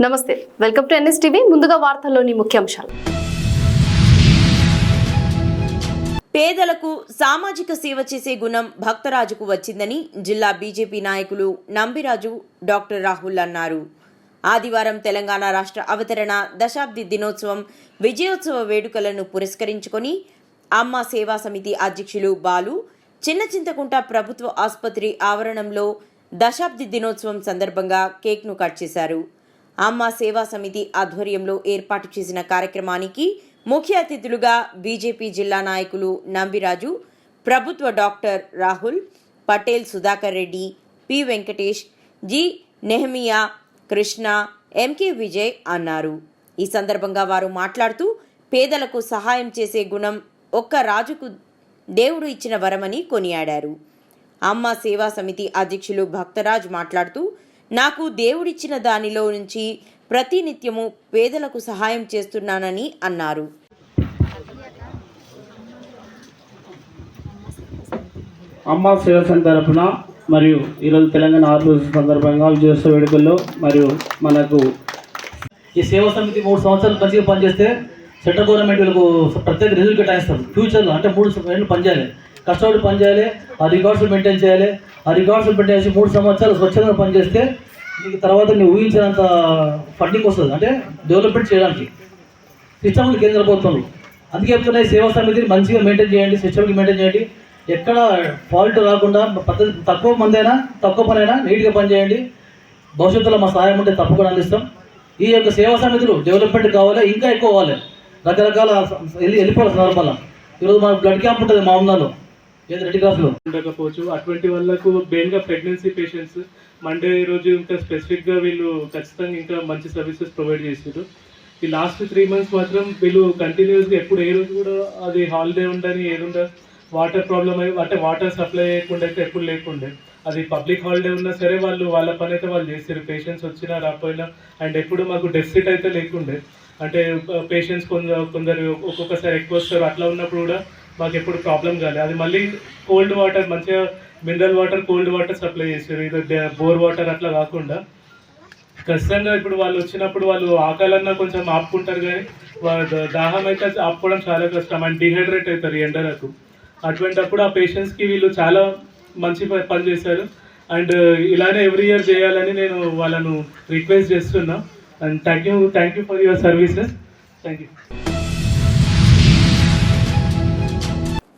నమస్తే, welcome to NSTV. ముందుగా వార్తల్లోని ముఖ్యాంశాలు. పేదలకు సామాజిక సేవ చేసే గుణం భక్తరాజుకు వచ్చిందని జిల్లా బీజేపీ నాయకులు నంబిరాజు డాక్టర్ రాహుల్ అన్నారు. ఆదివారం తెలంగాణ రాష్ట్ర అవతరణ దశాబ్ది దినోత్సవం విజయోత్సవ వేడుకలను పురస్కరించుకొని అమ్మ సేవా సమితి అధ్యక్షులు బాలు చిన్నచింతకుంట ప్రభుత్వ ఆసుపత్రి ఆవరణంలో దశాబ్ది దినోత్సవం సందర్భంగా కేక్ను కట్ చేశారు. అమ్మ సేవా సమితి ఆధ్వర్యంలో ఏర్పాటు చేసిన కార్యక్రమానికి ముఖ్య అతిథులుగా బీజేపీ జిల్లా నాయకులు నంబిరాజు, ప్రభుత్వ doctor Rahul, Patel Sudhakar Reddy, P Venkatesh, G Nehemiah, Krishna, MK Vijay అన్నారు. ఈ సందర్భంగా వారు మాట్లాడుతూ పేదలకు సహాయం చేసే గుణం ఒక్క రాజుకు దేవుడు ఇచ్చిన వరమని కొనియాడారు. అమ్మ సేవా సమితి అధ్యక్షులు భక్తరాజ్ మాట్లాడుతూ నాకు దేవుడిచ్చిన దానిలో నుంచి ప్రతినిత్యము పేదలకు సహాయం చేస్తున్నానని అన్నారు. అమ్మ సేవ సంఘ తరపున మరియు ఈరోజు తెలంగాణ ఆర్గనైజేషన్ సందర్భంగా విజయోత్సవ వేడుకల్లో మరియు మనకు ఈ సేవా సమితి 3 సంవత్సరాలు మంచిగా పనిచేస్తే సెంట్రల్ గవర్నమెంట్ వీళ్ళకు ప్రత్యేక రిజల్ట్ కేటాయిస్తారు. ఫ్యూచర్లో అంటే 3 ఏళ్ళు పనిచేయాలి, కష్టపడి పనిచేయాలి, ఆ రికార్డ్స్ మెయింటైన్ చేయాలి. ఆ రికార్డ్స్ మెయింటైన్ చేసి 3 సంవత్సరాలు స్వచ్ఛంగా పనిచేస్తే నీకు తర్వాత నువ్వు ఊహించినంత ఫండింగ్ వస్తుంది, అంటే డెవలప్మెంట్ చేయడానికి సిస్టమ్ ఉంది కేంద్ర ప్రభుత్వంలో. అందుకే చెప్తున్నాయి సేవా సమితిని మంచిగా మెయింటైన్ చేయండి, సిస్టమ్కి మెయింటైన్ చేయండి, ఎక్కడ ఫాల్ట్ రాకుండా పద్ధతి తక్కువ మంది అయినా తక్కువ పని అయినా నీట్గా పనిచేయండి. భవిష్యత్తులో మా సహాయం ఉంటే తప్పకుండా అందిస్తాం. ఈ యొక్క సేవా సమితులు డెవలప్మెంట్ కావాలి, ఇంకా ఎక్కువ అవ్వాలి, రకరకాల వెళ్ళిపోవాలి సందర్భాల. ఈరోజు మన బ్లడ్ క్యాంప్ ఉంటుంది మా ఉన్నాలో ఏదో రెడ్ క్రాస్లో ఉండకపోవచ్చు. అటువంటి వాళ్ళకు మెయిన్గా ప్రెగ్నెన్సీ పేషెంట్స్ మండే రోజు ఇంకా స్పెసిఫిక్గా వీళ్ళు ఖచ్చితంగా ఇంకా మంచి సర్వీసెస్ ప్రొవైడ్ చేసారు. ఈ లాస్ట్ 3 months మాత్రం వీళ్ళు కంటిన్యూస్గా ఎప్పుడు ఏ రోజు కూడా అది హాలిడే ఉండని ఏదుండ వాటర్ ప్రాబ్లం అయ్యి అంటే వాటర్ సప్లై చేయకుండా అయితే ఎప్పుడు లేకుండే. అది పబ్లిక్ హాలిడే ఉన్నా సరే వాళ్ళు వాళ్ళ పని అయితే వాళ్ళు చేస్తారు, పేషెంట్స్ వచ్చినా రాకపోయినా. అండ్ ఎప్పుడు మాకు డెఫిసిట్ అయితే లేకుండే, అంటే పేషెంట్స్ కొందరు ఒక్కొక్కసారి ఎక్కువ వస్తారు, అట్లా ఉన్నప్పుడు కూడా మాకు ఎప్పుడు ప్రాబ్లం కాలేదు. అది మళ్ళీ కోల్డ్ వాటర్ మంచిగా mineral water, cold water supply చేశారు, ఇది బోర్ వాటర్ అట్లా కాకుండా. ఖచ్చితంగా ఇప్పుడు వాళ్ళు వచ్చినప్పుడు వాళ్ళు ఆకలన్నా కొంచెం ఆపుకుంటారు, కానీ దాహం అయితే ఆపుకోవడం చాలా కష్టం అండ్ డిహైడ్రేట్ అవుతారు ఎండలకు. అటువంటిప్పుడు ఆ పేషెంట్స్కి వీళ్ళు చాలా మంచి పని చేశారు. అండ్ ఇలానే ఎవ్రీ ఇయర్ చేయాలని నేను వాళ్ళను రిక్వెస్ట్ చేస్తున్నా. And thank you for your services. Thank you.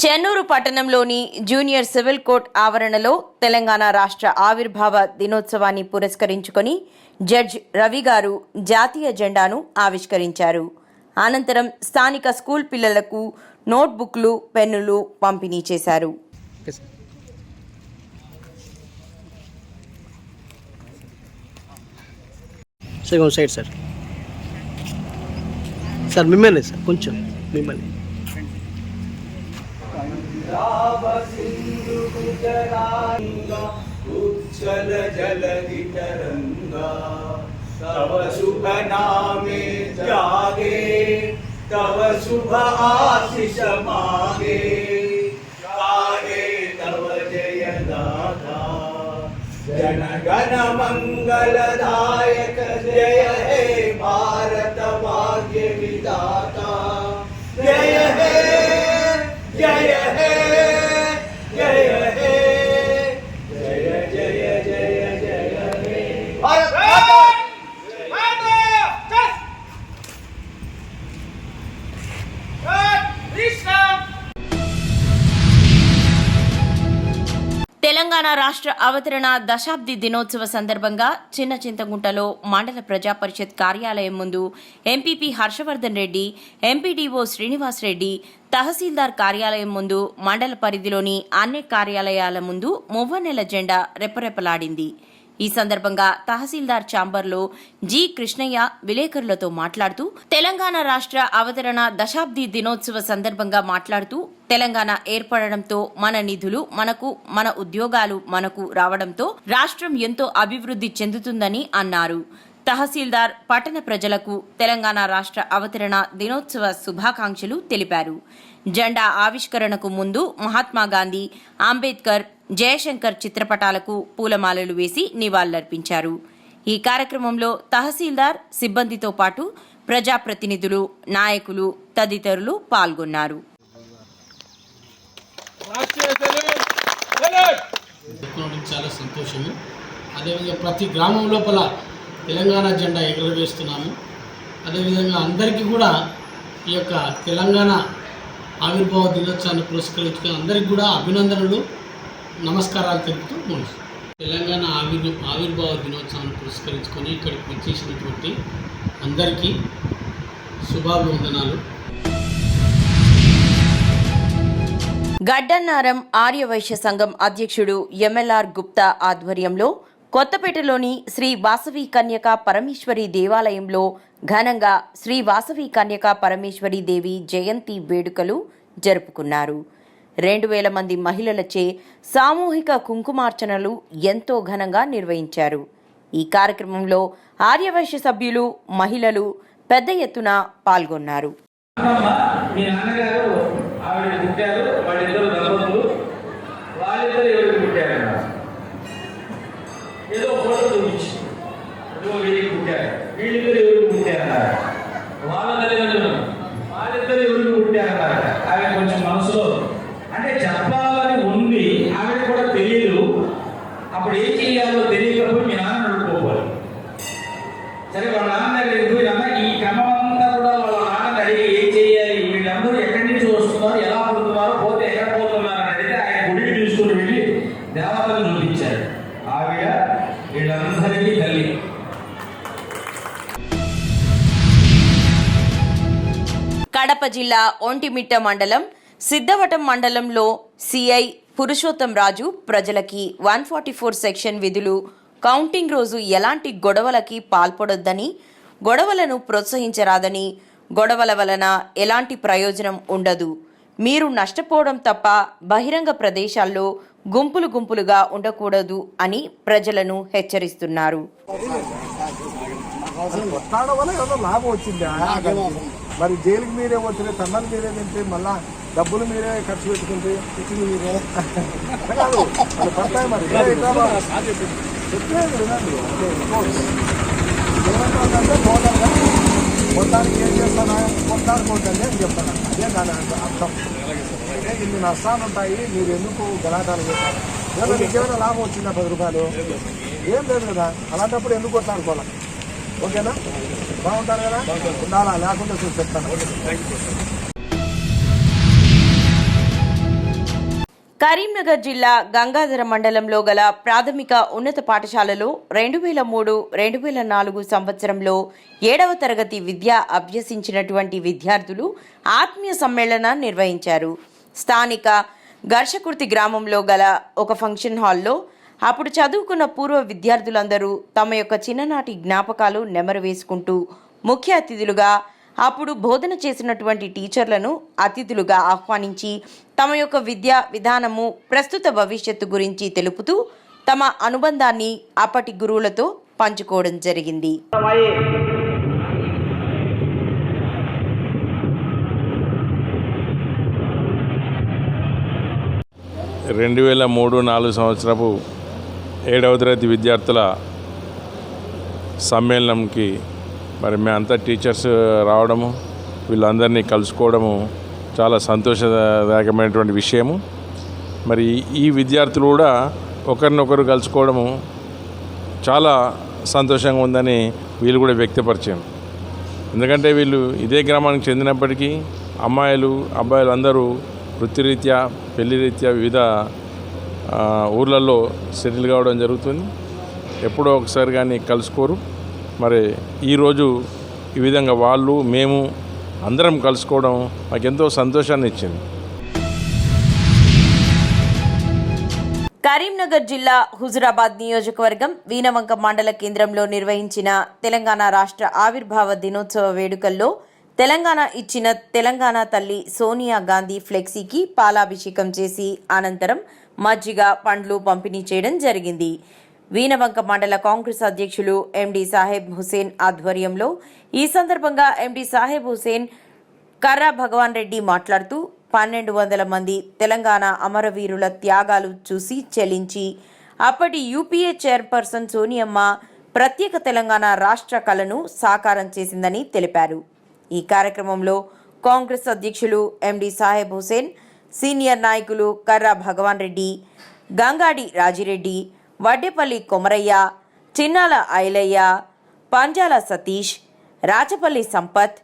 Chennur పట్టణంలోని జూనియర్ సివిల్ కోర్ట్ ఆవరణలో తెలంగాణ రాష్ట్ర ఆవిర్భావ దినోత్సవాన్ని పురస్కరించుకొని జడ్జ్ రవి గారు జాతీయ జెండాను ఆవిష్కరించారు. అనంతరం స్థానిక స్కూల్ పిల్లలకు నోట్బుక్లు, పెన్నులు పంపిణీ చేశారు. సార్ మిమ్మల్ని సార్ కొంచెం మిమ్మల్ని उज्जल जलधि तरंगा तव शुभ नामे जागे तव शुभ आशीष मागे गाहे तव जय गाथा जन गण मंगलदायक जय हे भारत भाग्य विधाता जय हे जय हे जय हे जय जय जय जय हे भारत తెలంగాణ రాష్ట్ర అవతరణ దశాబ్ది దినోత్సవ సందర్భంగా చిన్న చింతగుంటలో మండల ప్రజా పరిషత్ కార్యాలయం ముందు ఎంపీపీ హర్షవర్ధన్ రెడ్డి, ఎంపీడీఓ శ్రీనివాస్ రెడ్డి, తహసీల్దార్ కార్యాలయం ముందు, మండల పరిధిలోని అన్ని కార్యాలయాల ముందు మువ్వన్నెల జెండా రెపరెపలాడింది. ఈ సందర్భంగా తహసీల్దార్ ఛాంబర్లో జి కృష్ణయ్య విలేకరులతో మాట్లాడుతూ తెలంగాణ రాష్ట్ర అవతరణ దశాబ్ది దినోత్సవ సందర్భంగా మాట్లాడుతూ తెలంగాణ ఏర్పడడంతో మన నిధులు మనకు, మన ఉద్యోగాలు మనకు రావడంతో రాష్ట్రం ఎంతో అభివృద్ధి చెందుతుందని అన్నారు. తహసీల్దార్ పట్టణ ప్రజలకు తెలంగాణ రాష్ట్ర అవతరణ దినోత్సవ శుభాకాంక్షలు తెలిపారు. జెండా ఆవిష్కరణకు ముందు మహాత్మాగాంధీ, అంబేద్కర్, జయశంకర్ చిత్రపటాలకు పూలమాలలు వేసి నివాళులర్పించారు. ఈ కార్యక్రమంలో తహసీల్దార్ సిబ్బందితో పాటు ప్రజాప్రతినిధులు, నాయకులు తదితరులు పాల్గొన్నారు. చాలా సంతోషము. అదేవిధంగా ప్రతి గ్రామం లోపల తెలంగాణ జెండా ఎగురవేస్తున్నాము. అదేవిధంగా అందరికీ కూడా ఈ యొక్క తెలంగాణ ఆవిర్భావ దినోత్సవాన్ని పురస్కరించుకుని అందరికీ కూడా అభినందనలు, నమస్కారాలు తెలుపుతూ ముగిస్తాం. తెలంగాణ ఆవిర్భావ దినోత్సవాన్ని పురస్కరించుకొని ఇక్కడికి వచ్చేసినటువంటి అందరికీ శుభాభివందనాలు. గడ్డన్నారం ఆర్యవైశ్య సంఘం అధ్యక్షుడు ఎంఎల్ఆర్ గుప్తా ఆధ్వర్యంలో కొత్తపేటలోని శ్రీ వాసవి కన్యకా పరమేశ్వరి దేవాలయంలో ఘనంగా శ్రీ వాసవి కన్యకా పరమేశ్వరి దేవి జయంతి వేడుకలు జరుపుకున్నారు. 2000 మంది మహిళలచే సామూహిక కుంకుమార్చనలు ఎంతో ఘనంగా నిర్వహించారు. ఈ కార్యక్రమంలో ఆర్యవైశ్య సభ్యులు, మహిళలు పెద్ద ఎత్తున పాల్గొన్నారు. ఏదో ఫోటో చూపించి వీళ్ళకి పుట్టారు, వీళ్ళిద్దరు ఎవరికి పుట్టారన్నారు, వాళ్ళ తల్లిదండ్రులు వాళ్ళిద్దరు ఎవరికి పుట్టారన్నారు. ఆమె కొంచెం మనసులో అంటే చెప్పాలని ఉంది, ఆమె కూడా తెలియదు. అప్పుడు ఏం చేయాలో తెలియకపోయి మీ నాన్న అడుగుకోవాలి. సరే వాళ్ళ నాన్న దగ్గరికి పోయి అన్న ఈ క్రమం అంతా కూడా వాళ్ళ నాన్న అడిగి ఏం చేయాలి, వీళ్ళందరూ ఎక్కడి నుంచి వస్తున్నారు, ఎలా పుడుతున్నారు, పోతే ఎక్కడ పోతున్నారు అని అడిగితే ఆయన గుడికి తీసుకుని వెళ్ళి దేవతలను చూపించారు. ఆవిడ వీళ్ళందరికీ తల్లి. కడప జిల్లా ఒంటిమిట్ట మండలం సిద్ధవటం మండలంలో సిఐ పురుషోత్తం రాజు ప్రజలకి 144 సెక్షన్ విధులు, కౌంటింగ్ రోజు ఎలాంటి గొడవలకి పాల్పడొద్దని, గొడవలను ప్రోత్సహించరాదని, గొడవల వలన ఎలాంటి ప్రయోజనం ఉండదు, మీరు నష్టపోవడం తప్ప బహిరంగ ప్రదేశాల్లో గుంపులు గుంపులుగా ఉండకూడదు అని ప్రజలను హెచ్చరిస్తున్నారు. లాభం వచ్చిందా? మరి జైలుకి మీరే వచ్చిన తన్నలు మీరే తింటే మళ్ళా డబ్బులు మీరే ఖర్చు పెట్టుకుంటే ఇచ్చింది మీరే కాదు అది పడతాయి. మరి చెప్పలేదు వినండి. ఏమంటుందంటే టోటల్గా మొత్తానికి ఏం చేస్తానా, మొత్తానికి అని చెప్తాను. అదే దాని అర్థం. ఇన్ని నష్టాలు ఉంటాయి, మీరు ఎందుకు గలాటాలు చేస్తారు? లేదా మీకు ఏమైనా లాభం వచ్చిందా 10 రూపాయలు? ఏం లేదు కదా. అలాంటప్పుడు ఎందుకు కొట్లాడుకోవాలి? ఓకేనా? బాగుంటారు కదా, ఉండాలా, లేకుండా చూసి చెప్తాను. కరీంనగర్ జిల్లా గంగాధర మండలంలో గల ప్రాథమిక ఉన్నత పాఠశాలలో 2003-2004 సంవత్సరంలో 7వ తరగతి విద్య అభ్యసించినటువంటి విద్యార్థులు ఆత్మీయ సమ్మేళనం నిర్వహించారు. స్థానిక ఘర్షకుర్తి గ్రామంలో గల ఒక ఫంక్షన్ హాల్లో అప్పుడు చదువుకున్న పూర్వ విద్యార్థులందరూ తమ యొక్క చిన్ననాటి జ్ఞాపకాలు నెమరు వేసుకుంటూ ముఖ్య అతిథులుగా అప్పుడు బోధన చేసినటువంటి టీచర్లను అతిథులుగా ఆహ్వానించి తమ యొక్క విద్యా విధానము, ప్రస్తుత భవిష్యత్తు గురించి తెలుపుతూ తమ అనుబంధాన్ని అప్పటి గురువులతో పంచుకోవడం జరిగింది. 2003-04 సంవత్సరపు 7వ తరగతి విద్యార్థుల సమ్మేళనంకి మరి మేమంతా టీచర్స్ రావడము, వీళ్ళందరినీ కలుసుకోవడము చాలా సంతోషదాయకమైనటువంటి విషయము. మరి ఈ విద్యార్థులు కూడా ఒకరినొకరు కలుసుకోవడము చాలా సంతోషంగా ఉందని వీళ్ళు కూడా వ్యక్తపరిచారు. ఎందుకంటే వీళ్ళు ఇదే గ్రామానికి చెందినప్పటికీ అమ్మాయిలు అబ్బాయిలు అందరూ వృత్తిరీత్యా, పెళ్లి రీత్యా వివిధ ఊర్లలో సెటిల్ కావడం జరుగుతుంది. ఎప్పుడో ఒకసారి కానీ కలుసుకోరు. మరి ఈరోజు ఈ విధంగా వాళ్ళు మేము అందరం కలుసుకోవడం మాకెంతో సంతోషాన్ని ఇచ్చింది. కరీంనగర్ జిల్లా హుజురాబాద్ నియోజకవర్గం వీనవంక మండల కేంద్రంలో నిర్వహించిన తెలంగాణ రాష్ట్ర ఆవిర్భావ దినోత్సవ వేడుకల్లో తెలంగాణ ఇచ్చిన తెలంగాణ తల్లి సోనియా గాంధీ ఫ్లెక్సీకి పాలాభిషేకం చేసి అనంతరం మజ్జిగ, పండ్లు పంపిణీ చేయడం జరిగింది. వీనవంక మండల కాంగ్రెస్ అధ్యక్షులు ఎండి సాహెబ్ హుసేన్ ఆధ్వర్యంలో ఈ సందర్భంగా ఎండి సాహెబ్ హుసేన్, కర్రా భగవాన్ రెడ్డి మాట్లాడుతూ 1200 మంది తెలంగాణ అమరవీరుల త్యాగాలు చూసి చెలించి అప్పటి యూపీఏ చైర్పర్సన్ సోనియమ్మ ప్రత్యేక తెలంగాణ రాష్ట్ర కళను సాకారం చేసిందని తెలిపారు. ఈ కార్యక్రమంలో కాంగ్రెస్ అధ్యక్షులు ఎండి సాహెబ్ హుసేన్, సీనియర్ నాయకులు కర్రా భగవాన్ రెడ్డి, గంగాడి రాజిరెడ్డి, వడ్డేపల్లి కొమరయ్య, చిన్నాల ఐలయ్య, పంజాల సతీష్, రాచపల్లి సంపత్,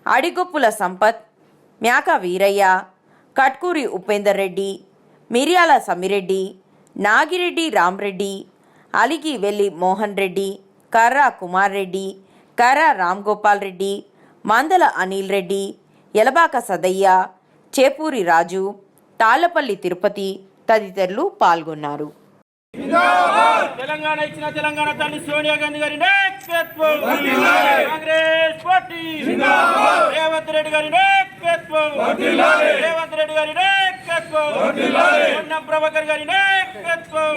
అడిగొప్పుల సంపత్, మ్యాక వీరయ్య, కట్కూరి ఉపేందర్ రెడ్డి, మిర్యాల సమిరెడ్డి, నాగిరెడ్డి రామ్రెడ్డి, అలిగి వెల్లి మోహన్ రెడ్డి, కర్రా కుమార్ రెడ్డి, కర్రా రామ్ గోపాల్ రెడ్డి, మందల అనిల్ రెడ్డి, యలబాక సదయ్య, చేపూరి రాజు, తాళ్లపల్లి తిరుపతి తదితరులు పాల్గొన్నారు. తెలంగాణ ఇచ్చిన తెలంగాణ తల్లి సోనియా గాంధీ గారి నాయకత్వం, కాంగ్రెస్ పార్టీ రేవంత్ రెడ్డి గారి నాయకత్వం, రేవంత్ రెడ్డి గారి నాయకత్వం, పొన్నం ప్రభాకర్ గారి నాయకత్వం,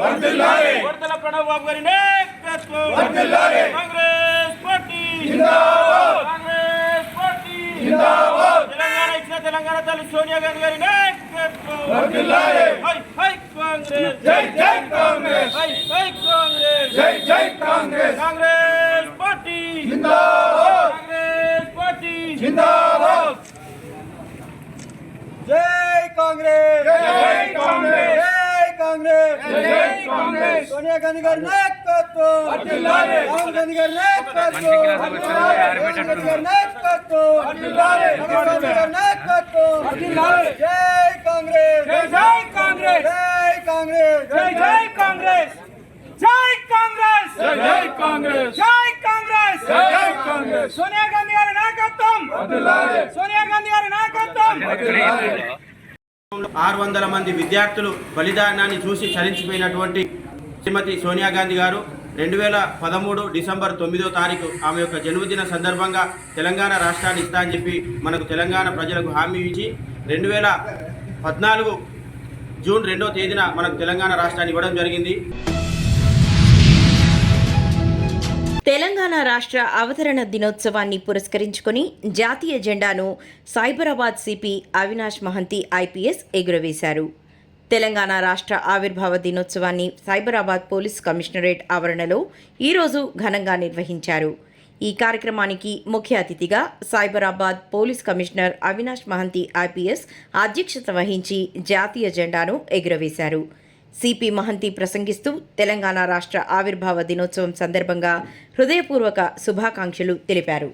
కొరతల ప్రణవ్ బాబు గారి నాయకత్వం, కాంగ్రెస్ పార్టీ కాంగ్రెస్ పార్టీ తెలంగాణ ఇచ్చిన తెలంగాణ తల్లి సోనియా గాంధీ గారి నాయకత్వం. హై కాంగ్రెస్, జై జై కాంగ్రెస్, హై కాంగ్రెస్, జై జై కాంగ్రెస్, కాంగ్రెస్ పార్టీ జిందాబాద్, కాంగ్రెస్ పార్టీ జిందాబాద్, జై కాంగ్రెస్, జై కాంగ్రెస్, జై కాంగ్రెస్, జై కాంగ్రెస్, సోనియా గాంధీ గారి నాయకత్వం వర్ధిల్లాలి, రాహుల్ గాంధీ గారి నాయకత్వం వర్ధిల్లాలి, రాహుల్ గాంధీ గారి నాయకత్వం వర్ధిల్లాలి, రాహుల్ గాంధీ గారి నాయకత్వం వర్ధిల్లాలి, జై కాంగ్రెస్, జై కాంగ్రెస్, జై కాంగ్రెస్, జై జై కాంగ్రెస్, జై కాంగ్రెస్, జై కాంగ్రెస్, జై కాంగ్రెస్, జై కాంగ్రెస్, సోనియా గాంధీ గారి నాయకత్వం వర్ధిల్లాలి, సోనియా గాంధీ గారి నాయకత్వం వర్ధిల్లాలి. 600 మంది విద్యార్థులు బలిదానాన్ని చూసి చలించిపోయినటువంటి శ్రీమతి సోనియా గాంధీ గారు 2013 డిసెంబర్ 9వ తారీఖు ఆమె యొక్క జన్మదిన సందర్భంగా తెలంగాణ రాష్ట్రాన్ని ఇస్తా అని చెప్పి మనకు తెలంగాణ ప్రజలకు హామీ ఇచ్చి 2014 జూన్ 2వ తేదీన మనకు తెలంగాణ రాష్ట్రాన్ని ఇవ్వడం జరిగింది. తెలంగాణ రాష్ట్ర అవతరణ దినోత్సవాన్ని పురస్కరించుకొని జాతీయ జెండాను సైబరాబాద్ సిపి అవినాష్ మహంతి ఐపీఎస్ ఎగురవేశారు. తెలంగాణ రాష్ట్ర ఆవిర్భావ దినోత్సవాన్ని సైబరాబాద్ పోలీస్ కమిషనరేట్ ఆవరణలో ఈరోజు ఘనంగా నిర్వహించారు. ఈ కార్యక్రమానికి ముఖ్య అతిథిగా Cyberabad police commissioner Avinash Mohanty IPS అధ్యక్షత వహించి జాతీయ జెండాను ఎగురవేశారు. సిపి మహంతి ప్రసంగిస్తూ తెలంగాణ రాష్ట్ర ఆవిర్భావ దినోత్సవం సందర్భంగా హృదయపూర్వక శుభాకాంక్షలు తెలిపారు.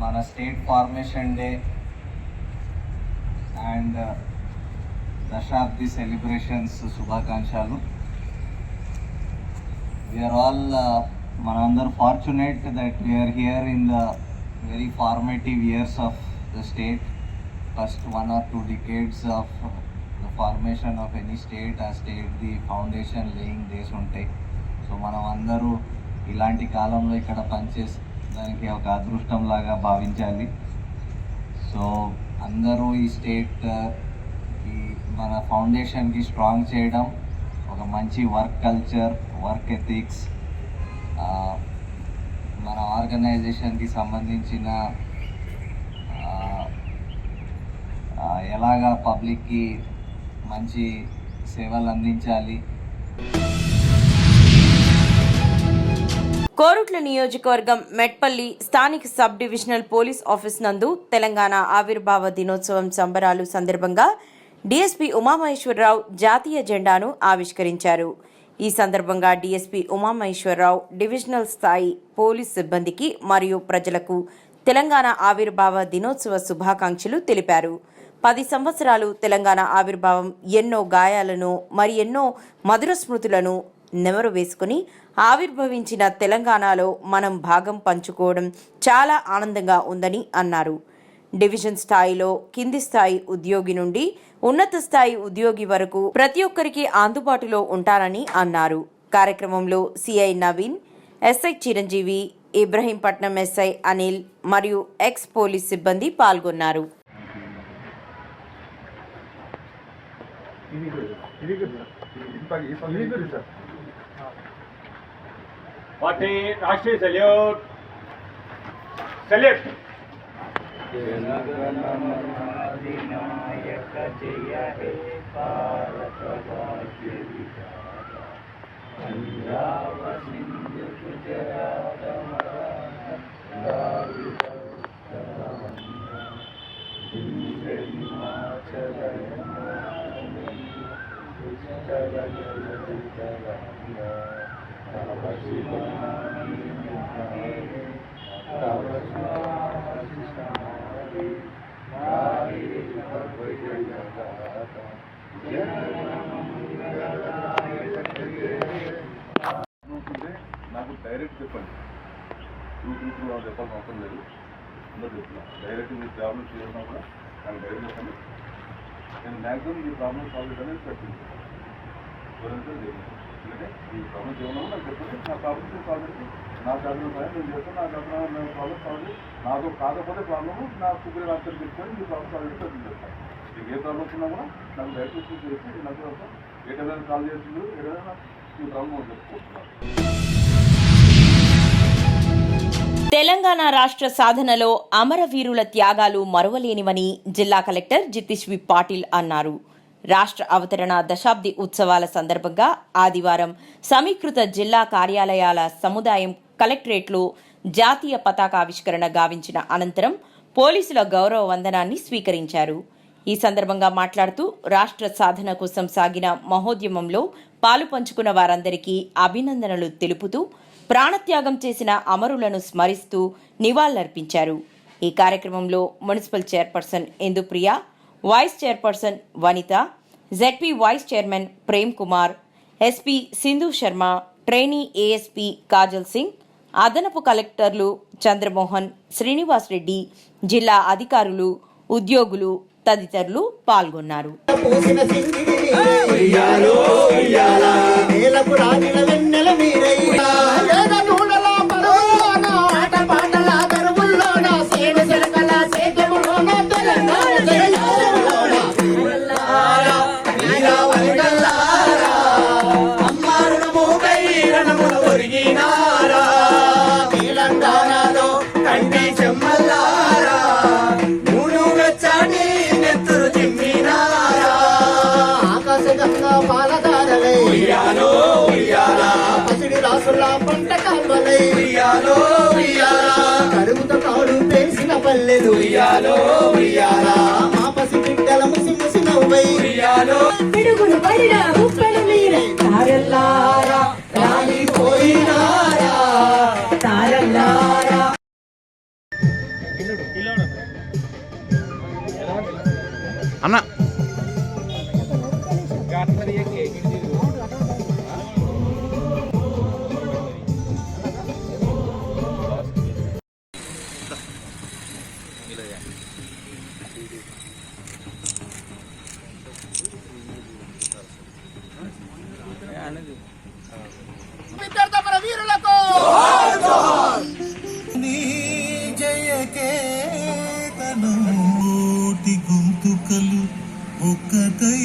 మన స్టేట్ ఫార్మేషన్ డే అండ్ దశాబ్ది సెలబ్రేషన్స్ శుభాకాంక్షలు. వీఆర్ ఆల్ మనందరూ fortunate that we are here in the very formative years of the state. First 1 or 2 decades of the formation of any state, ఆ state the foundation laying days ఉంటాయి. So మనం అందరూ ఇలాంటి కాలంలో ఇక్కడ పనిచేసి దానికి ఒక అదృష్టంలాగా భావించాలి. సో అందరూ ఈ స్టేట్ ఈ మన ఫౌండేషన్కి స్ట్రాంగ్ చేయడం, ఒక మంచి వర్క్ కల్చర్, వర్క్ ఎథిక్స్, మన ఆర్గనైజేషన్కి సంబంధించిన ఎలాగా పబ్లిక్కి మంచి సేవలు అందించాలి. కోరుట్ల నియోజకవర్గం మెట్పల్లి స్థానిక సబ్ డివిజనల్ పోలీస్ ఆఫీస్ నందు తెలంగాణ ఆవిర్భావ దినోత్సవం సంబరాలు సందర్భంగా డీఎస్పీ ఉమామహేశ్వరరావు జాతీయ జెండాను ఆవిష్కరించారు. ఈ సందర్భంగా డీఎస్పీ ఉమామహేశ్వరరావు డివిజనల్ స్థాయి పోలీస్ సిబ్బందికి మరియు ప్రజలకు తెలంగాణ ఆవిర్భావ దినోత్సవ శుభాకాంక్షలు తెలిపారు. 10 సంవత్సరాలు తెలంగాణ ఆవిర్భావం ఎన్నో గాయాలను మరి ఎన్నో మధుర స్మృతులను నెమరు వేసుకుని ఆవిర్భవించిన తెలంగాణలో మనం భాగం పంచుకోవడం చాలా ఆనందంగా ఉందని అన్నారు. డివిజన్ స్థాయిలో కింది స్థాయి ఉద్యోగి నుండి ఉన్నత స్థాయి ఉద్యోగి వరకు ప్రతి ఒక్కరికి అందుబాటులో ఉంటారని అన్నారు. కార్యక్రమంలో CI Naveen, SI Chiranjeevi, Ibrahimpatnam SI Anil మరియు ఎక్స్ పోలీస్ సిబ్బంది పాల్గొన్నారు. पार्टी राष्ट्रीय सैल्यूट सैल्यूट నాకు డైరెక్ట్ చెప్పండి, టూ నాకు చెప్పాల్సిన అవసరం లేదు. అందరూ చెప్తున్నాను డైరెక్ట్ మీ ప్రాబ్లమ్స్ చేసినా కూడా నాకు డైరెక్ట్ చెప్పండి. నేను మ్యాక్సిమం ఈ ప్రాబ్లమ్ సాల్వ్ చేయడానికి ప్రయత్నిస్తాను. ఎందుకంటే ఈ ప్రాబ్లమ్స్ ఏమన్నా నాకు చెప్పండి, నా ప్రాబ్లమ్స్ సాల్వ్ చేసి నా ప్రాబ్లమ్ సాయం నేను చేస్తాను. నా ప్రాబ్లమ్ సాల్వ్ చేసి నాతో కాకపోతే ప్రాబ్లము నా సూపర్ ఆఫీసర్ చెప్పుకొని మీ ప్రాబ్లమ్ సాల్వ్ చేసి ప్రయత్నం చేస్తాను. మీకు ఏ ప్రాబ్లమ్స్ ఉన్నా కూడా నాకు డైరెక్ట్ చేసి నాకు ఏదైనా కాల్ చేస్తుంది, ఏదైనా ఈ ప్రాబ్లమ్ చెప్పుకుంటున్నాను. తెలంగాణ రాష్ట్ర సాధనలో అమరవీరుల త్యాగాలు మరువలేనివని జిల్లా కలెక్టర్ జితేశ్వి పాటిల్ అన్నారు. రాష్ట్ర అవతరణ దశాబ్ది ఉత్సవాల సందర్భంగా ఆదివారం సమీకృత జిల్లా కార్యాలయాల సముదాయం కలెక్టరేట్లో జాతీయ పతాకావిష్కరణ గావించిన అనంతరం పోలీసుల గౌరవ వందనాన్ని స్వీకరించారు. ఈ సందర్భంగా మాట్లాడుతూ రాష్ట్ర సాధన కోసం సాగిన మహోద్యమంలో పాలు పంచుకున్న వారందరికీ అభినందనలు తెలుపుతూ ప్రాణత్యాగం చేసిన అమరులను స్మరిస్తూ నివాళులర్పించారు. ఈ కార్యక్రమంలో municipal chairperson Indupriya, vice chairperson Vanitha, ZP vice chairman Prem Kumar, SP Sindhu Sharma, trainee ASP Kajal Singh, అదనపు కలెక్టర్లు చంద్రమోహన్, శ్రీనివాస్ రెడ్డి, జిల్లా అధికారులు, ఉద్యోగులు తదితరులు పాల్గొన్నారు. కరువుతో కాడు తెలిసిన పల్లెలు మా పసి బిడ్డల ముసి ముసి నవ్వై పిడుగులు పడిన ఉప్పెలు మీరే తారల్లారా రాలిపోయినారా తారల్లారా. అన్న విద్యార్థి వీరులకు గొంతుకలు ఒక్కటై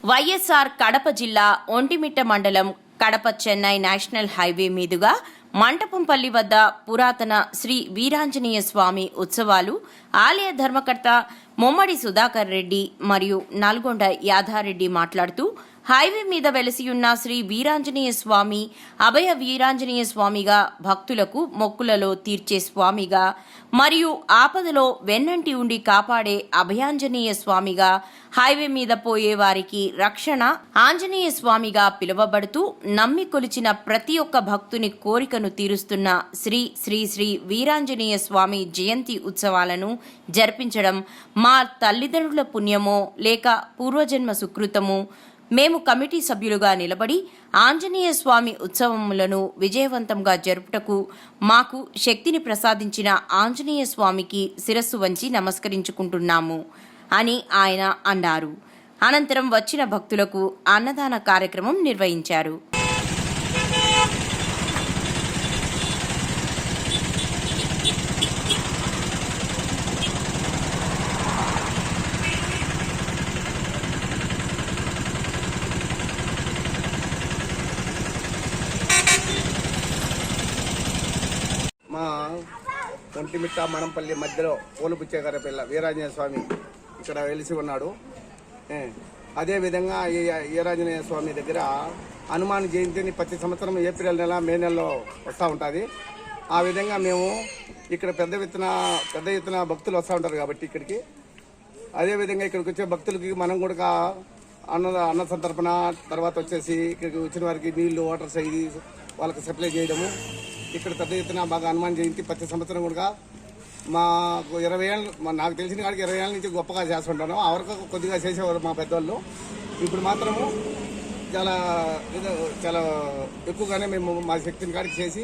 వైఎస్ఆర్ కడప జిల్లా ఒంటిమిట్ట మండలం కడప చెన్నై నేషనల్ హైవే మీదుగా మంటపంపల్లి వద్ద పురాతన శ్రీ వీరాంజనేయ స్వామి ఉత్సవాలు ఆలయ ధర్మకర్త మొమ్మడి సుధాకర్ రెడ్డి మరియు నల్గొండ యాదారెడ్డి మాట్లాడుతూ హైవే మీద వెలసియున్న శ్రీ వీరాంజనేయ స్వామి అభయ వీరాంజనేయ స్వామిగా, భక్తులకు మొక్కులలో తీర్చే స్వామిగా మరియు ఆపదలో వెన్నంటి ఉండి కాపాడే అభయాంజనేయ స్వామిగా, హైవే మీద పోయే వారికి రక్షణ ఆంజనేయ స్వామిగా పిలువబడుతూ నమ్మి కొలిచిన ప్రతి ఒక్క భక్తుని కోరికను తీరుస్తున్న శ్రీ శ్రీ శ్రీ వీరాంజనేయ స్వామి జయంతి ఉత్సవాలను జరిపించడం మా తల్లిదండ్రుల పుణ్యమో లేక పూర్వజన్మ సుకృతమో మేము కమిటీ సభ్యులుగా నిలబడి ఆంజనేయ స్వామి ఉత్సవములను విజయవంతంగా జరుపుటకు మాకు శక్తిని ప్రసాదించిన ఆంజనేయ స్వామికి శిరస్సు వంచి నమస్కరించుకుంటున్నాము అని ఆయన అన్నారు. అనంతరం వచ్చిన భక్తులకు అన్నదాన కార్యక్రమం నిర్వహించారు. మా ఒంటిమిట్ట మణంపల్లి మధ్యలో పోలుపుచ్చేగారి పిల్ల వీరాంజనేయ స్వామి ఇక్కడ వెలిసి ఉన్నాడు. అదేవిధంగా ఈ వీరాంజనేయ స్వామి దగ్గర హనుమాన్ జయంతిని ప్రతి సంవత్సరం ఏప్రిల్ నెల మే నెలలో వస్తూ ఉంటుంది. ఆ విధంగా మేము ఇక్కడ పెద్ద ఎత్తున భక్తులు వస్తూ ఉంటారు కాబట్టి ఇక్కడికి. అదేవిధంగా ఇక్కడికి వచ్చే భక్తులకి మనం కూడా అన్న సంతర్పణ, తర్వాత వచ్చేసి ఇక్కడికి వచ్చిన వారికి నీళ్లు, వాటర్స్ ఇది వాళ్ళకి సప్లై చేయడము. ఇక్కడ పెద్ద ఎత్తున బాగా హనుమాన్ జయంతి ప్రతి సంవత్సరం కూడా మాకు 20 ఏళ్ళు, నాకు తెలిసిన కాడికి 20 ఏళ్ళ నుంచి గొప్పగా చేస్తుంటాను. ఆ వరకు కొద్దిగా చేసేవారు మా పెద్దవాళ్ళు. ఇప్పుడు మాత్రము చాలా ఎక్కువగానే మేము మా శక్తిని కాడికి చేసి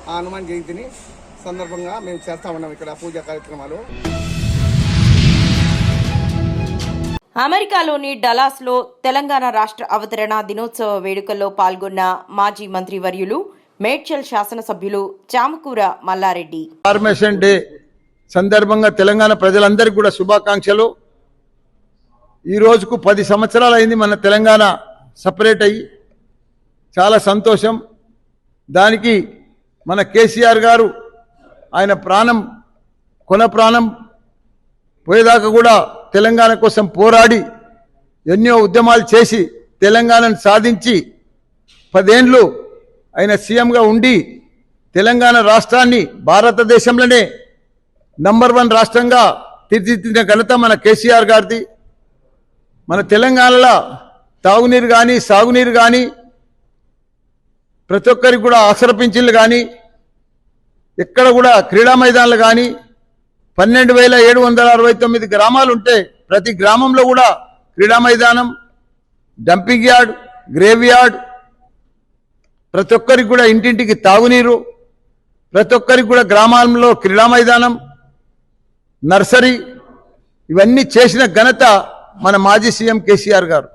ఆ హనుమాన్ జయంతిని సందర్భంగా మేము చేస్తూ ఉన్నాం ఇక్కడ పూజా కార్యక్రమాలు. అమెరికాలోని డలాస్లో తెలంగాణ రాష్ట్ర అవతరణ దినోత్సవ వేడుకల్లో పాల్గొన్న మాజీ మంత్రివర్యులు మేడ్చల్ శాసనసభ్యులు చామకూర మల్లారెడ్డి ఫార్మేషన్ డే సందర్భంగా తెలంగాణ ప్రజలందరికీ కూడా శుభాకాంక్షలు. ఈ రోజుకు 10 సంవత్సరాలు అయింది మన తెలంగాణ సపరేట్ అయ్యి, చాలా సంతోషం. దానికి మన కేసీఆర్ గారు ఆయన కొన ప్రాణం పోయేదాకా కూడా తెలంగాణ కోసం పోరాడి ఎన్నో ఉద్యమాలు చేసి తెలంగాణను సాధించి 10 ఏండ్లు ఆయన సీఎంగా ఉండి తెలంగాణ రాష్ట్రాన్ని భారతదేశంలోనే నంబర్ 1 రాష్ట్రంగా తీర్చిదిద్దిన ఘనత మన కేసీఆర్ గారిది. మన తెలంగాణలో తాగునీరు కానీ, సాగునీరు కానీ, ప్రతి ఒక్కరికి కూడా ఆసరా పింఛన్లు కానీ, ఎక్కడ కూడా క్రీడా మైదానాలు కానీ 12,769 గ్రామాలు ఉంటే ప్రతి గ్రామంలో కూడా క్రీడా మైదానం, డంపింగ్ యార్డ్, గ్రేవ్ యార్డ్, ప్రతి ఒక్కరికి కూడా ఇంటింటికి తాగునీరు, ప్రతి ఒక్కరికి కూడా గ్రామాల్లో క్రీడా మైదానం, నర్సరీ, ఇవన్నీ చేసిన ఘనత మన మాజీ సీఎం కేసీఆర్ గారు.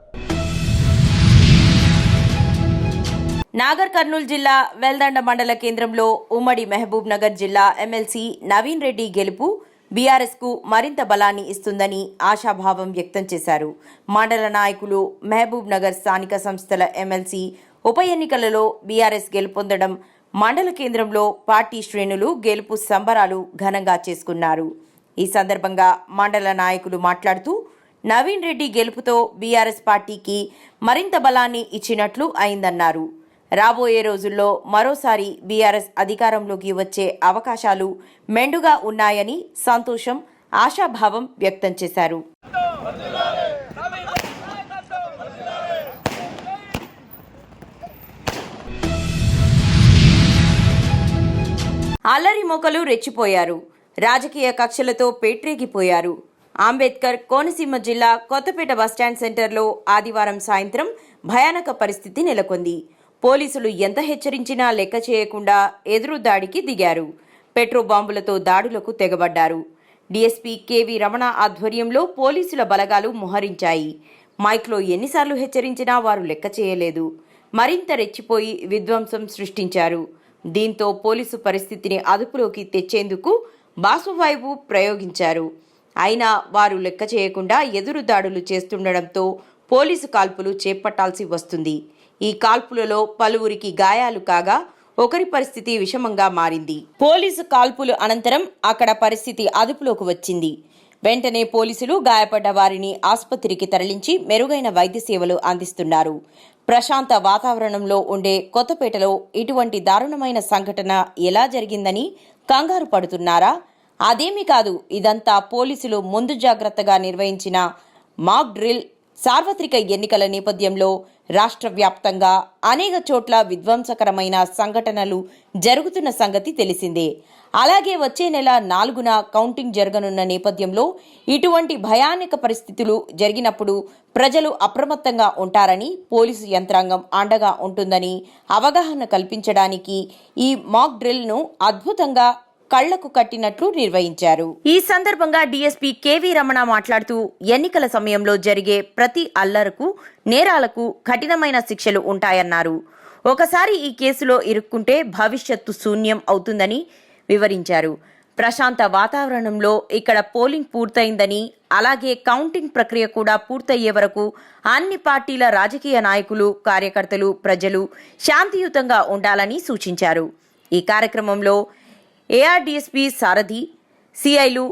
నాగర్ కర్నూలు జిల్లా వెల్దండ మండల కేంద్రంలో ఉమ్మడి మహబూబ్ నగర్ జిల్లా ఎమ్మెల్సీ నవీన్ రెడ్డి గెలుపు బీఆర్ఎస్ కు మరింత బలాన్ని ఇస్తుందని ఆశాభావం వ్యక్తం చేశారు. మండల నాయకులు మహబూబ్ నగర్ స్థానిక సంస్థల ఎమ్మెల్సీ ఉప ఎన్నికలలో బీఆర్ఎస్ గెలుపొందడం, మండల కేంద్రంలో పార్టీ శ్రేణులు గెలుపు సంబరాలు ఘనంగా చేసుకున్నారు. ఈ సందర్భంగా మండల నాయకులు మాట్లాడుతూ నవీన్ రెడ్డి గెలుపుతో బీఆర్ఎస్ పార్టీకి మరింత బలాన్ని ఇచ్చినట్లు అయిందన్నారు. రాబోయే రోజుల్లో మరోసారి బీఆర్ఎస్ అధికారంలోకి వచ్చే అవకాశాలు మెండుగా ఉన్నాయని సంతోషం, ఆశాభావం వ్యక్తం చేశారు. అల్లరి మొక్కలు రెచ్చిపోయారు. రాజకీయ కక్షలతో పేట్రేగిపోయారు. అంబేద్కర్ కోనసీమ జిల్లా కొత్తపేట బస్టాండ్ సెంటర్లో ఆదివారం సాయంత్రం భయానక పరిస్థితి నెలకొంది. పోలీసులు ఎంత హెచ్చరించినా లెక్క చేయకుండా ఎదురు దాడికి దిగారు. పెట్రో బాంబులతో దాడులకు తెగబడ్డారు. డీఎస్పీ కేవీ రమణ ఆధ్వర్యంలో పోలీసుల బలగాలు మోహరించాయి. మైక్లో ఎన్నిసార్లు హెచ్చరించినా వారు లెక్క చేయలేదు. మరింత రెచ్చిపోయి విధ్వంసం సృష్టించారు. దీంతో పోలీసు పరిస్థితిని అదుపులోకి తెచ్చేందుకు బాసువాయువు ప్రయోగించారు. అయినా వారు లెక్క చేయకుండా ఎదురు దాడులు చేస్తుండటంతో పోలీసు కాల్పులు చేపట్టాల్సి వస్తుంది. ఈ కాల్పులలో పలువురికి గాయాలు కాగా ఒకరి పరిస్థితి విషమంగా మారింది. పోలీసు కాల్పులు అనంతరం అక్కడ పరిస్థితి అదుపులోకి వచ్చింది. వెంటనే పోలీసులు గాయపడ్డ వారిని ఆసుపత్రికి తరలించి మెరుగైన వైద్య సేవలు అందిస్తున్నారు. ప్రశాంత వాతావరణంలో ఉండే కొత్తపేటలో ఇటువంటి దారుణమైన సంఘటన ఎలా జరిగిందని కంగారు పడుతున్నారా? అదేమీ కాదు, ఇదంతా పోలీసులు ముందు జాగ్రత్తగా నిర్వహించిన మాక్ డ్రిల్. సార్వత్రిక ఎన్నికల నేపథ్యంలో రాష్ట్ర వ్యాప్తంగా అనేక చోట్ల విధ్వంసకరమైన సంఘటనలు జరుగుతున్న సంగతి తెలిసిందే. అలాగే వచ్చే నెల 4న కౌంటింగ్ జరగనున్న నేపథ్యంలో ఇటువంటి భయానక పరిస్థితులు జరిగినప్పుడు ప్రజలు అప్రమత్తంగా ఉంటారని, పోలీసు యంత్రాంగం అండగా ఉంటుందని అవగాహన కల్పించడానికి ఈ మాక్ డ్రిల్ను అద్భుతంగా కళ్లకు కట్టినట్లు నిర్వహించారు. ఈ సందర్భంగా డీఎస్పీ కేవీ రమణ మాట్లాడుతూ ఎన్నికల సమయంలో జరిగే ప్రతి అల్లరకు, నేరాలకు కఠినమైన శిక్షలు ఉంటాయన్నారు. ఒకసారి ఈ కేసులో ఇరుక్కుంటే భవిష్యత్తు శూన్యం అవుతుందని వివరించారు. ప్రశాంత వాతావరణంలో ఇక్కడ పోలింగ్ పూర్తయిందని, అలాగే కౌంటింగ్ ప్రక్రియ కూడా పూర్తయ్యే వరకు అన్ని పార్టీల రాజకీయ నాయకులు, కార్యకర్తలు, ప్రజలు శాంతియుతంగా ఉండాలని సూచించారు. ఈ కార్యక్రమంలో ఏఆర్డీఎస్పీ సారథి, సిఐలు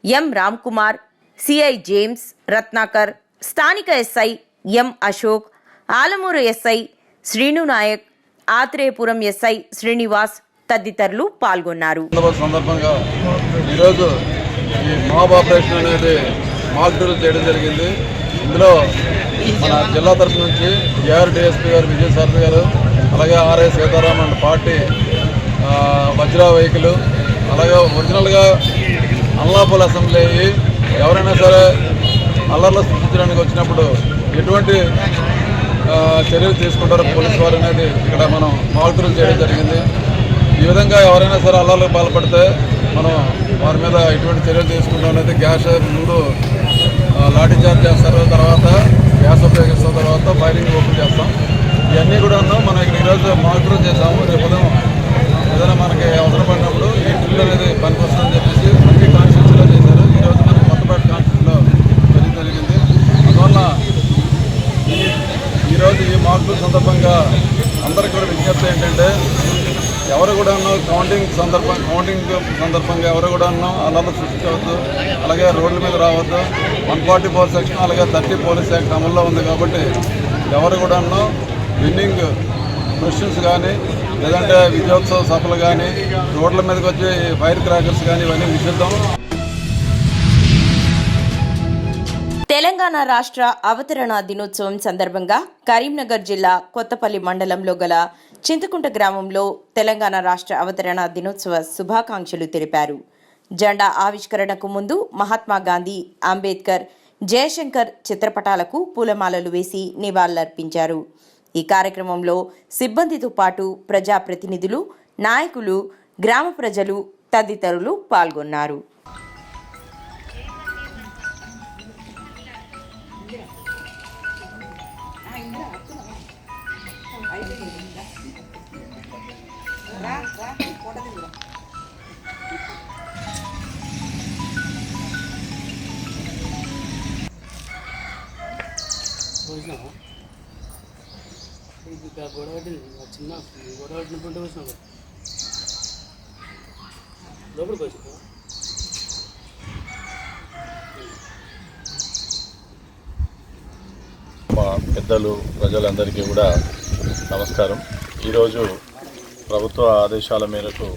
M Ram Kumar, CI James, Ratnakar, స్థానిక SI M Ashok, Alamuru SI Srinu Naik, Atreyapuram SI Srinivas తదితరులు పాల్గొన్నారు. సందర్భంగా ఈరోజు ఈ మాబ్ ఆపరేషన్ అనేది మాక్ డ్రిల్ చేయడం జరిగింది. ఇందులో మన జిల్లా తరఫు నుంచి ఏఆర్డీఎస్పీ గారు విజయసారథి గారు, అలాగే RI Sitharaman party Vajra vehicle, అలాగే ఒరిజినల్గా అల్లాపూల్ అసెంబ్లీ అయ్యి ఎవరైనా సరే అల్లర్లు సృష్టించడానికి వచ్చినప్పుడు ఎటువంటి చర్యలు తీసుకుంటారో పోలీసు వారు అనేది ఇక్కడ మనం మాక్ డ్రిల్ చేయడం జరిగింది. ఈ విధంగా ఎవరైనా సరే అల్లర్లకు పాల్పడితే మనం వారి మీద ఎటువంటి చర్యలు తీసుకుంటాం అనేది గ్యాస్ ముందు లాఠీ చార్జ్ చేస్తారు, తర్వాత గ్యాస్ ఉపయోగిస్తాం, తర్వాత ఫైరింగ్ ఓపెన్ చేస్తాం. ఇవన్నీ కూడా మనం ఇక్కడ ఈరోజు మాక్ డ్రిల్ చేసాము. రేపు ఉదయం ఏదైనా మనకి అవసరపడినప్పుడు ఈ డ్రిల్ అనేది పనికొస్తుందని చెప్పేసి ప్రతి కాన్స్టిట్యూన్సీలో చేశారు. ఈరోజు మనకి కొత్తపేట కాన్స్టిట్యూన్సీలో జరిగింది. అందువల్ల ఈరోజు ఈ మాక్ డ్రిల్ సందర్భంగా అందరికీ కూడా విజ్ఞప్తి ఏంటంటే, ఎవరు కూడా కౌంటింగ్ సందర్భంగా ఎవరు కూడా అల్లర్లు సృష్టించవద్దు, అలాగే రోడ్ల మీద రావద్దు. 144 సెక్షన్ అలాగే 30 పోలీస్ యాక్ట్ అమల్లో ఉంది కాబట్టి ఎవరు కూడా విన్నింగ్ క్వశ్చన్స్ కానీ, లేదంటే విజయోత్సవ సభలు కానీ, రోడ్ల మీదకి వచ్చి ఫైర్ క్రాకర్స్ కానీ ఇవన్నీ నిషిద్ధం. తెలంగాణ రాష్ట్ర అవతరణ దినోత్సవం సందర్భంగా కరీంనగర్ జిల్లా కొత్తపల్లి మండలంలో గల చింతకుంట గ్రామంలో తెలంగాణ రాష్ట్ర అవతరణ దినోత్సవ శుభాకాంక్షలు తెలిపారు. జెండా ఆవిష్కరణకు ముందు మహాత్మా గాంధీ, అంబేద్కర్, జయశంకర్ చిత్రపటాలకు పూలమాలలు వేసి నివాళులర్పించారు. ఈ కార్యక్రమంలో సిబ్బందితో పాటు ప్రజాప్రతినిధులు, నాయకులు, గ్రామ ప్రజలు తదితరులు పాల్గొన్నారు. గొడవ చిన్న గొడవ పట్టినప్పుడు వచ్చిన లోపలికి వచ్చి మా పెద్దలు, ప్రజలందరికీ కూడా నమస్కారం. ఈరోజు ప్రభుత్వ ఆదేశాల మేరకు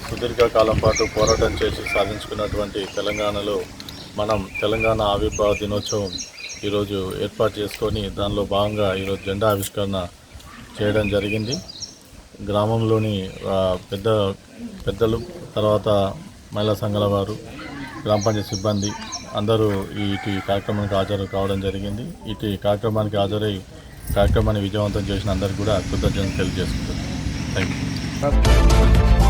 సుదీర్ఘకాలం పాటు పోరాటం చేసి సాధించుకున్నటువంటి తెలంగాణలో మనం తెలంగాణ ఆవిర్భావ దినోత్సవం ఈరోజు ఏర్పాటు చేసుకొని దానిలో భాగంగా ఈరోజు జెండా ఆవిష్కరణ చేయడం జరిగింది. గ్రామంలోని పెద్దలు, తర్వాత మహిళా సంఘాల వారు, గ్రామ పంచాయతీ సిబ్బంది అందరూ ఇటు కార్యక్రమానికి హాజరు కావడం జరిగింది. ఇటు కార్యక్రమానికి హాజరై కార్యక్రమాన్ని విజయవంతం చేసిన అందరికీ కూడా కృతజ్ఞతలు తెలియజేసుకుంటున్నాను. Thank you.